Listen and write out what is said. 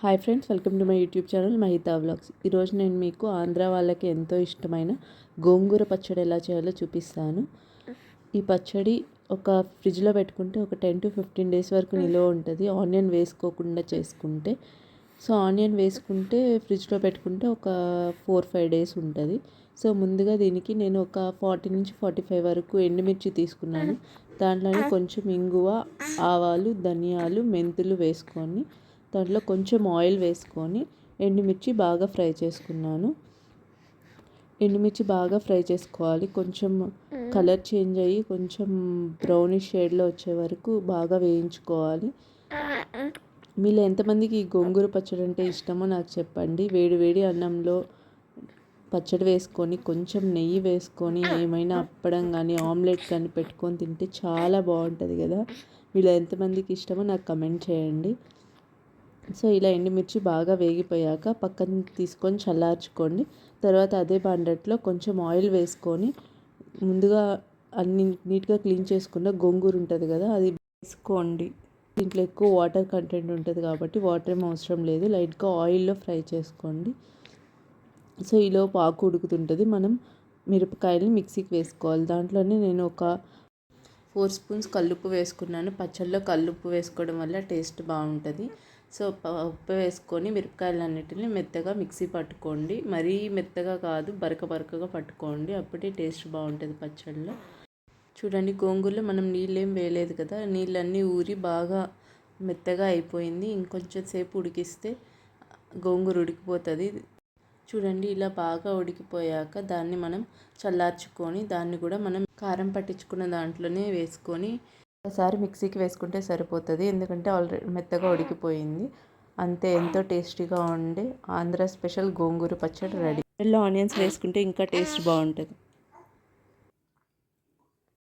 Hi friends, welcome to my YouTube channel Mahitha vlogs. ఈరోజు నేను మీకు ఆంధ్ర వాళ్ళకి ఎంతో ఇష్టమైన గోంగూర పచ్చడి ఎలా చేయాలో చూపిస్తాను. ఈ పచ్చడి ఒక ఫ్రిడ్జ్లో పెట్టుకుంటే ఒక 10 to 15 డేస్ వరకు నిల్వ ఉంటుంది, ఆనియన్ వేసుకోకుండా చేసుకుంటే. సో ఆనియన్ వేసుకుంటే ఫ్రిడ్జ్లో పెట్టుకుంటే ఒక 4-5 డేస్ ఉంటుంది. సో ముందుగా దీనికి నేను ఒక 40 నుంచి 45 వరకు ఎండుమిర్చి తీసుకున్నాను. దాంట్లోనే కొంచెం ఇంగువ, ఆవాలు, ధనియాలు, మెంతులు వేసుకొని దాంట్లో కొంచెం ఆయిల్ వేసుకొని ఎండుమిర్చి బాగా ఫ్రై చేసుకున్నాను. ఎండుమిర్చి బాగా ఫ్రై చేసుకోవాలి. కొంచెం కలర్ చేంజ్ అయ్యి కొంచెం బ్రౌనిష్ షేడ్లో వచ్చే వరకు బాగా వేయించుకోవాలి. మీలో ఎంతమందికి ఈ గోంగూర పచ్చడి అంటే ఇష్టమో నాకు చెప్పండి. వేడి వేడి అన్నంలో పచ్చడి వేసుకొని కొంచెం నెయ్యి వేసుకొని ఏమైనా అప్పడం కానీ ఆమ్లెట్ కానీ పెట్టుకొని తింటే చాలా బాగుంటుంది కదా. మీలో ఎంతమందికి ఇష్టమో నాకు కమెంట్ చేయండి. సో ఇలా ఎండుమిర్చి బాగా వేగిపోయాక పక్కన తీసుకొని చల్లార్చుకోండి. తర్వాత అదే బాండట్లో కొంచెం ఆయిల్ వేసుకొని ముందుగా అన్ని నీట్గా క్లీన్ చేసుకున్న గోంగూర ఉంటుంది కదా, అది వేసుకోండి. దీంట్లో ఎక్కువ వాటర్ కంటెంట్ ఉంటుంది కాబట్టి వాటర్ ఏం అవసరం లేదు, లైట్గా ఆయిల్లో ఫ్రై చేసుకోండి. సో ఈలోపు ఆకు ఉడుకుతుంటుంది. మనం మిరపకాయలని మిక్సీకి వేసుకోవాలి. దాంట్లోనే నేను ఒక 4 స్పూన్స్ కల్లుప్పు వేసుకున్నాను. పచ్చళ్ళలో కల్లుప్పు వేసుకోవడం వల్ల టేస్ట్ బాగుంటుంది. సో ఉప్పు వేసుకొని మిరపకాయలన్నిటిని మెత్తగా మిక్సీ పట్టుకోండి. మరీ మెత్తగా కాదు, బరకగా పట్టుకోండి, అప్పుడే టేస్ట్ బాగుంటుంది పచ్చళ్ళలో. చూడండి, గోంగూరలో మనం నీళ్ళేం వేయలేదు కదా, నీళ్ళన్నీ ఊరి బాగా మెత్తగా అయిపోయింది. ఇంకొంచెం సేపు ఉడికిస్తే గోంగూర ఉడికిపోతుంది. చూడండి, ఇలా బాగా ఉడికిపోయాక దాన్ని మనం చల్లార్చుకొని దాన్ని కూడా మనం కారం పట్టించుకున్న దాంట్లోనే వేసుకొని ఒకసారి మిక్సీకి వేసుకుంటే సరిపోతుంది, ఎందుకంటే ఆల్రెడీ మెత్తగా ఉడికిపోయింది. అంతే, ఎంతో టేస్టీగా ఉండే ఆంధ్ర స్పెషల్ గోంగూర పచ్చడి రెడీ. ఆనియన్స్ వేసుకుంటే ఇంకా టేస్ట్ బాగుంటుంది.